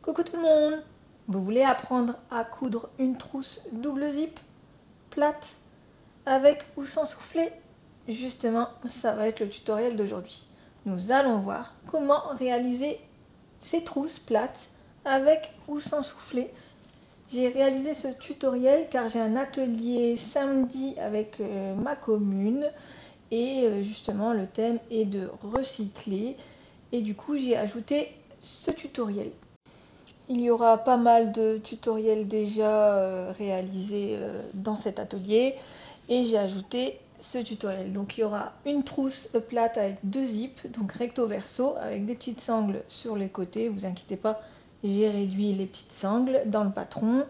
Coucou tout le monde! Vous voulez apprendre à coudre une trousse double zip, plate, avec ou sans soufflet? Justement, ça va être le tutoriel d'aujourd'hui. Nous allons voir comment réaliser ces trousses plates avec ou sans soufflet. J'ai réalisé ce tutoriel car j'ai un atelier samedi avec ma commune et justement le thème est de recycler et du coup j'ai ajouté ce tutoriel. Il y aura pas mal de tutoriels déjà réalisés dans cet atelier et j'ai ajouté ce tutoriel. Donc il y aura une trousse plate avec deux zips, donc recto verso avec des petites sangles sur les côtés. Vous inquiétez pas, j'ai réduit les petites sangles dans le patron.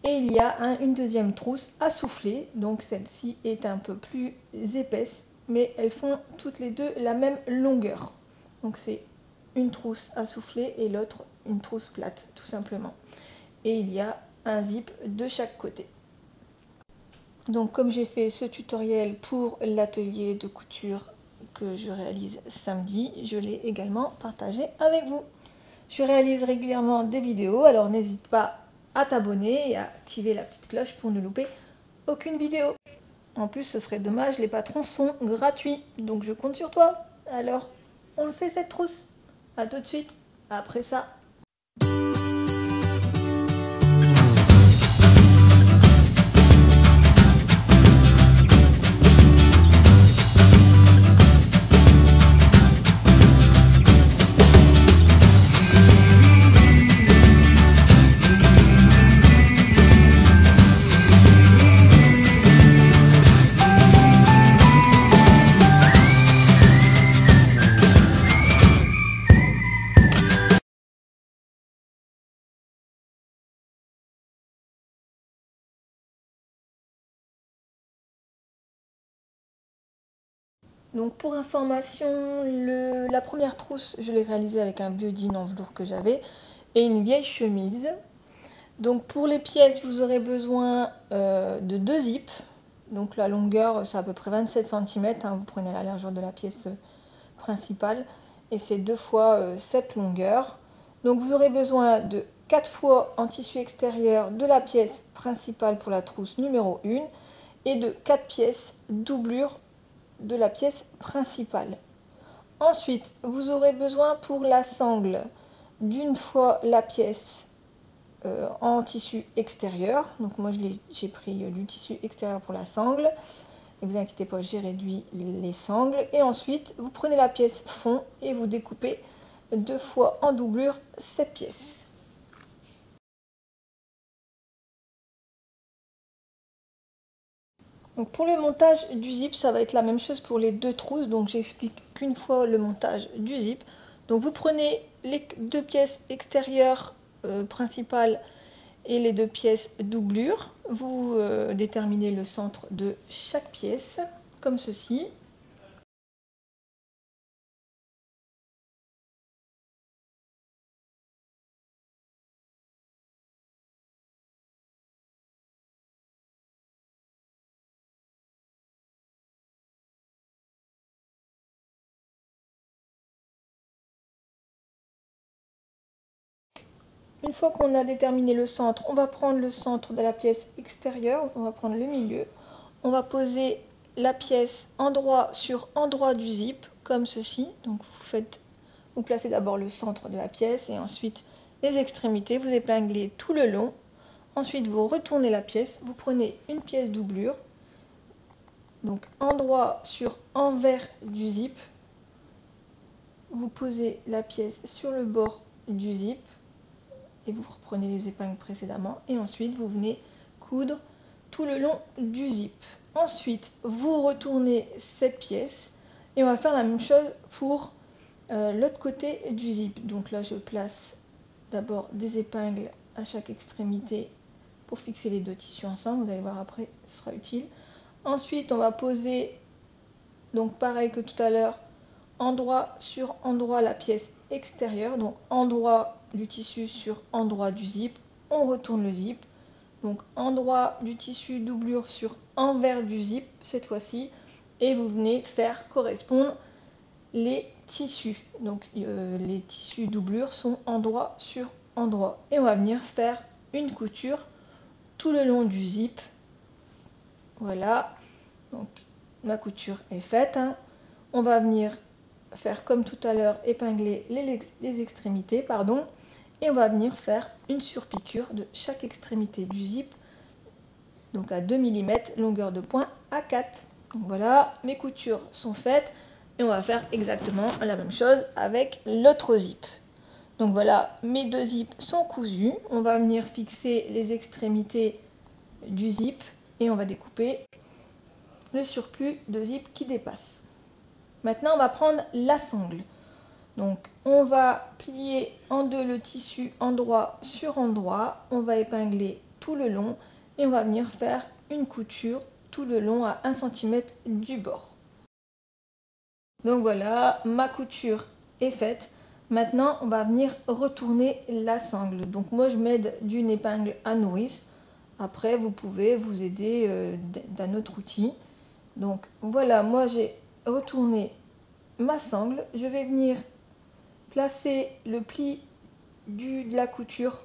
Et il y a une deuxième trousse à souffler, donc celle-ci est un peu plus épaisse, mais elles font toutes les deux la même longueur. Donc c'est une trousse à souffler et l'autre une trousse plate, tout simplement. Et il y a un zip de chaque côté. Donc comme j'ai fait ce tutoriel pour l'atelier de couture que je réalise samedi, je l'ai également partagé avec vous. Je réalise régulièrement des vidéos, alors n'hésite pas à t'abonner et à activer la petite cloche pour ne louper aucune vidéo. En plus, ce serait dommage, les patrons sont gratuits, donc je compte sur toi. Alors, on le fait cette trousse. A tout de suite, après ça. Donc pour information, la première trousse, je l'ai réalisée avec un vieux jean en velours que j'avais et une vieille chemise. Donc pour les pièces, vous aurez besoin de deux zips. Donc la longueur, c'est à peu près 27 cm. Vous prenez la largeur de la pièce principale et c'est 2 fois cette longueur. Donc vous aurez besoin de 4 fois en tissu extérieur de la pièce principale pour la trousse numéro 1 et de 4 pièces doublure de la pièce principale. Ensuite, vous aurez besoin pour la sangle d'une fois la pièce en tissu extérieur. Donc moi j'ai pris du tissu extérieur pour la sangle. Et vous inquiétez pas, j'ai réduit les sangles. Et ensuite, vous prenez la pièce fond et vous découpez 2 fois en doublure cette pièce. Donc pour le montage du zip, ça va être la même chose pour les deux trousses. Donc j'explique qu'une fois le montage du zip. Donc vous prenez les deux pièces extérieures principales et les deux pièces doublure. Vous déterminez le centre de chaque pièce, comme ceci. Une fois qu'on a déterminé le centre, on va prendre le centre de la pièce extérieure, on va prendre le milieu. On va poser la pièce endroit sur endroit du zip, comme ceci. Donc vous placez d'abord le centre de la pièce et ensuite les extrémités, vous épinglez tout le long. Ensuite, vous retournez la pièce, vous prenez une pièce doublure, donc endroit sur envers du zip. Vous posez la pièce sur le bord du zip et vous reprenez les épingles précédemment et ensuite vous venez coudre tout le long du zip. Ensuite, vous retournez cette pièce et on va faire la même chose pour l'autre côté du zip. Donc là, je place d'abord des épingles à chaque extrémité pour fixer les deux tissus ensemble. Vous allez voir après, ce sera utile. Ensuite, on va poser, donc pareil que tout à l'heure, endroit sur endroit la pièce extérieure. Donc endroit du tissu sur endroit du zip. On retourne le zip. Donc endroit du tissu doublure sur envers du zip cette fois-ci. Et vous venez faire correspondre les tissus. Donc les tissus doublure sont endroit sur endroit. Et on va venir faire une couture tout le long du zip. Voilà, donc ma couture est faite. On va venir faire comme tout à l'heure, épingler les extrémités, pardon, et on va venir faire une surpiqûre de chaque extrémité du zip, donc à 2 mm, longueur de point à 4. Donc voilà, mes coutures sont faites et on va faire exactement la même chose avec l'autre zip. Donc voilà, mes deux zips sont cousus. On va venir fixer les extrémités du zip et on va découper le surplus de zip qui dépasse. Maintenant, on va prendre la sangle. Donc, on va plier en deux le tissu endroit sur endroit. On va épingler tout le long et on va venir faire une couture tout le long à 1 cm du bord. Donc voilà, ma couture est faite. Maintenant, on va venir retourner la sangle. Donc moi, je m'aide d'une épingle à nourrice. Après, vous pouvez vous aider d'un autre outil. Donc voilà, moi j'ai retourné ma sangle. Je vais venir placer le pli de la couture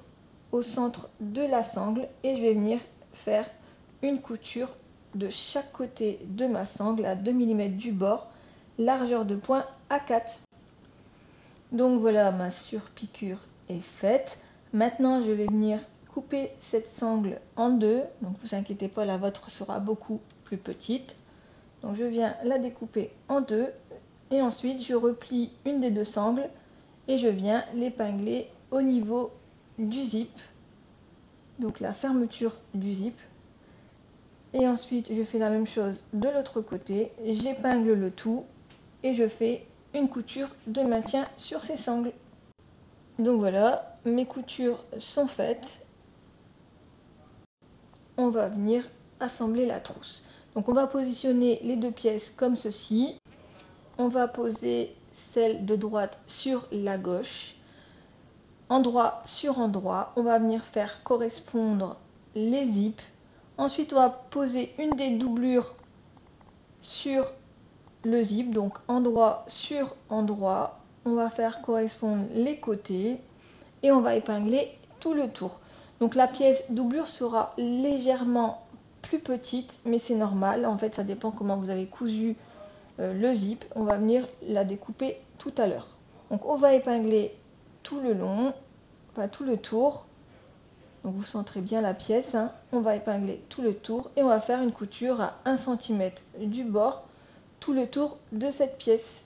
au centre de la sangle et je vais venir faire une couture de chaque côté de ma sangle à 2 mm du bord, largeur de point à 4. Donc voilà, ma surpiqûre est faite. Maintenant, je vais venir couper cette sangle en deux. Donc vous inquiétez pas, la vôtre sera beaucoup plus petite. Donc je viens la découper en deux et ensuite je replie une des deux sangles et je viens l'épingler au niveau du zip, donc la fermeture du zip. Et ensuite je fais la même chose de l'autre côté, j'épingle le tout et je fais une couture de maintien sur ces sangles. Donc voilà, mes coutures sont faites. On va venir assembler la trousse. Donc on va positionner les deux pièces comme ceci. On va poser celle de droite sur la gauche, endroit sur endroit. On va venir faire correspondre les zips. Ensuite, on va poser une des doublures sur le zip, donc endroit sur endroit. On va faire correspondre les côtés et on va épingler tout le tour. Donc la pièce doublure sera légèrement plus petite, mais c'est normal. En fait, ça dépend comment vous avez cousu le zip. On va venir la découper tout à l'heure. Donc on va épingler tout le long, enfin tout le tour. Donc vous centrez bien la pièce. On va épingler tout le tour et on va faire une couture à 1 cm du bord tout le tour de cette pièce.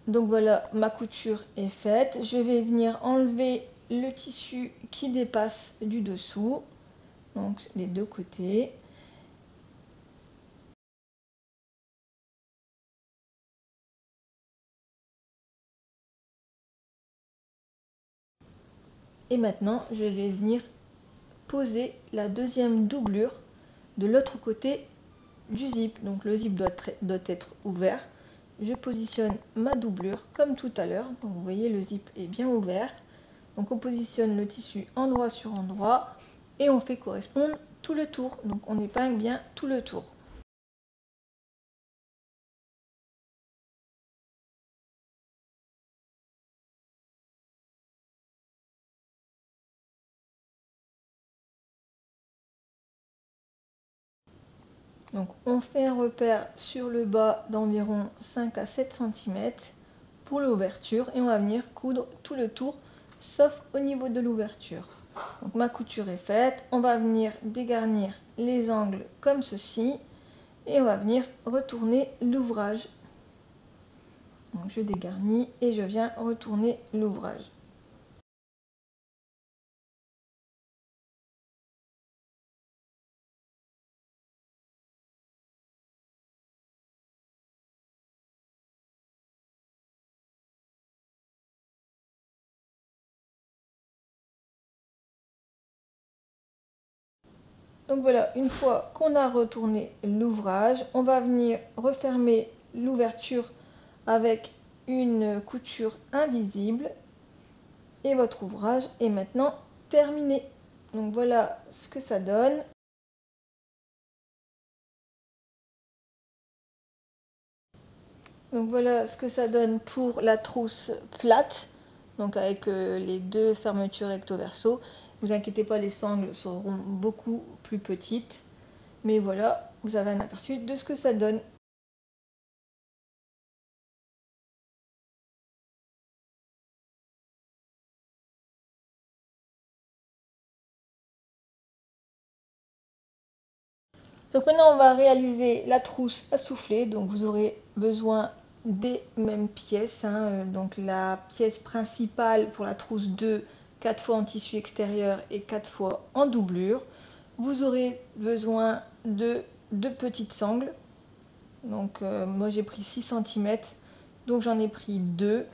Donc voilà, ma couture est faite. Je vais venir enlever le tissu qui dépasse du dessous, donc les deux côtés. Et maintenant, je vais venir poser la deuxième doublure de l'autre côté du zip. Donc le zip doit être ouvert. Je positionne ma doublure comme tout à l'heure. Donc vous voyez, le zip est bien ouvert. Donc on positionne le tissu endroit sur endroit et on fait correspondre tout le tour. Donc on épingle bien tout le tour. Donc on fait un repère sur le bas d'environ 5 à 7 cm pour l'ouverture et on va venir coudre tout le tour sauf au niveau de l'ouverture. Donc ma couture est faite, on va venir dégarnir les angles comme ceci et on va venir retourner l'ouvrage. Donc je dégarnis et je viens retourner l'ouvrage. Donc voilà, une fois qu'on a retourné l'ouvrage, on va venir refermer l'ouverture avec une couture invisible et votre ouvrage est maintenant terminé. Donc voilà ce que ça donne. Donc voilà ce que ça donne pour la trousse plate, donc avec les deux fermetures recto verso. Ne vous inquiétez pas, les sangles seront beaucoup plus petites, mais voilà, vous avez un aperçu de ce que ça donne. Donc maintenant on va réaliser la trousse à souffler. Donc vous aurez besoin des mêmes pièces, hein. Donc la pièce principale pour la trousse 2, 4 fois en tissu extérieur et 4 fois en doublure. Vous aurez besoin de deux petites sangles. Donc moi j'ai pris 6 cm, donc j'en ai pris 2.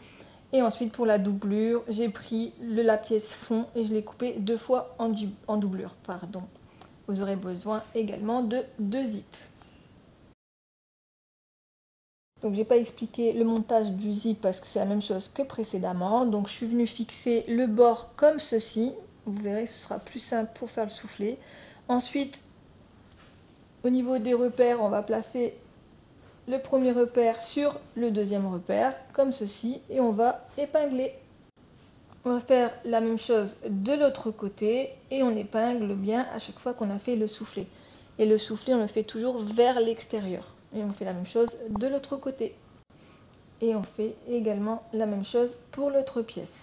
Et ensuite pour la doublure, j'ai pris la pièce fond et je l'ai coupé 2 fois en doublure. Pardon. Vous aurez besoin également de 2 zips. Donc j'ai pas expliqué le montage du zip parce que c'est la même chose que précédemment. Donc je suis venue fixer le bord comme ceci. Vous verrez que ce sera plus simple pour faire le soufflet. Ensuite, au niveau des repères, on va placer le premier repère sur le deuxième repère comme ceci et on va épingler. On va faire la même chose de l'autre côté et on épingle bien à chaque fois qu'on a fait le soufflet. Et le soufflet, on le fait toujours vers l'extérieur. Et on fait la même chose de l'autre côté. Et on fait également la même chose pour l'autre pièce.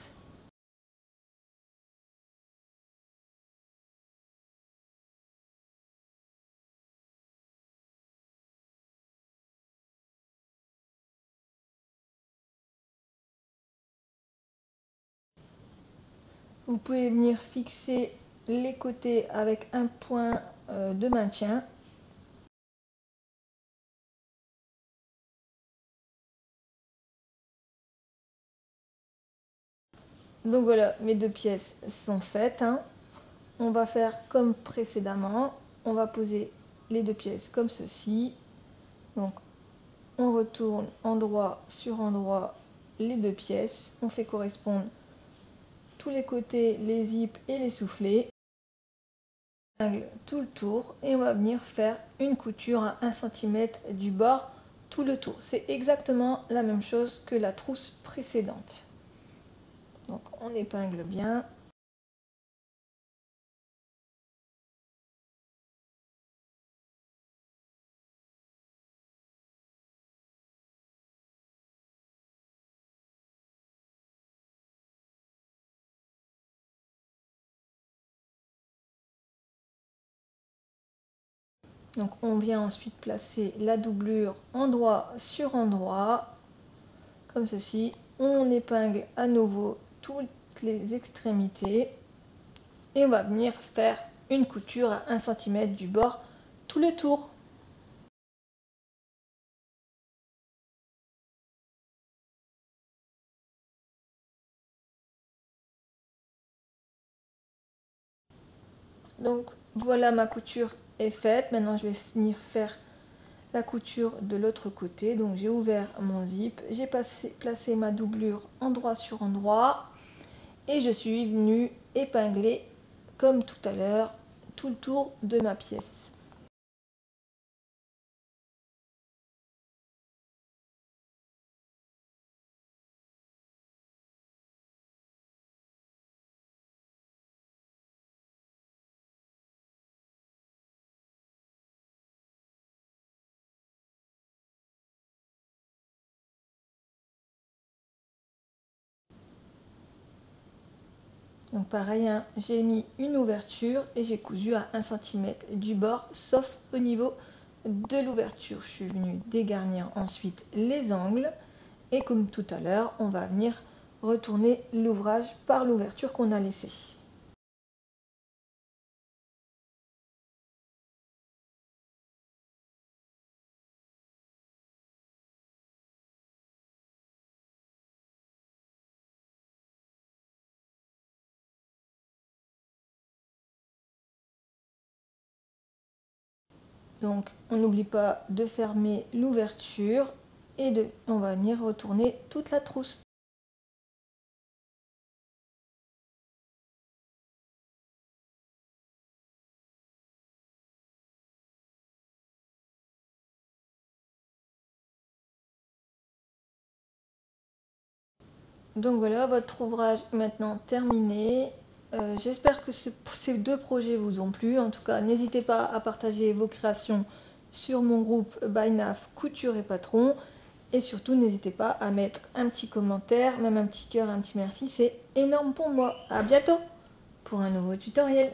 Vous pouvez venir fixer les côtés avec un point de maintien. Donc voilà, mes deux pièces sont faites, hein. On va faire comme précédemment. On va poser les deux pièces comme ceci. Donc on retourne endroit sur endroit les deux pièces. On fait correspondre tous les côtés, les zips et les soufflets. On épingle tout le tour et on va venir faire une couture à 1 cm du bord tout le tour. C'est exactement la même chose que la trousse précédente. Donc on épingle bien. Donc on vient ensuite placer la doublure endroit sur endroit, comme ceci. On épingle à nouveau toutes les extrémités et on va venir faire une couture à 1 cm du bord tout le tour. Donc voilà, ma couture est faite. Maintenant je vais venir faire la couture de l'autre côté. Donc j'ai ouvert mon zip, j'ai placé ma doublure endroit sur endroit et je suis venue épingler comme tout à l'heure tout le tour de ma pièce. Donc pareil, hein, j'ai mis une ouverture et j'ai cousu à 1 cm du bord, sauf au niveau de l'ouverture. Je suis venue dégarnir ensuite les angles et comme tout à l'heure, on va venir retourner l'ouvrage par l'ouverture qu'on a laissée. Donc on n'oublie pas de fermer l'ouverture et on va venir retourner toute la trousse. Donc voilà, votre ouvrage est maintenant terminé. J'espère que ces deux projets vous ont plu. En tout cas, n'hésitez pas à partager vos créations sur mon groupe By Naf Couture et Patron. Et surtout, n'hésitez pas à mettre un petit commentaire, même un petit cœur, un petit merci. C'est énorme pour moi. À bientôt pour un nouveau tutoriel.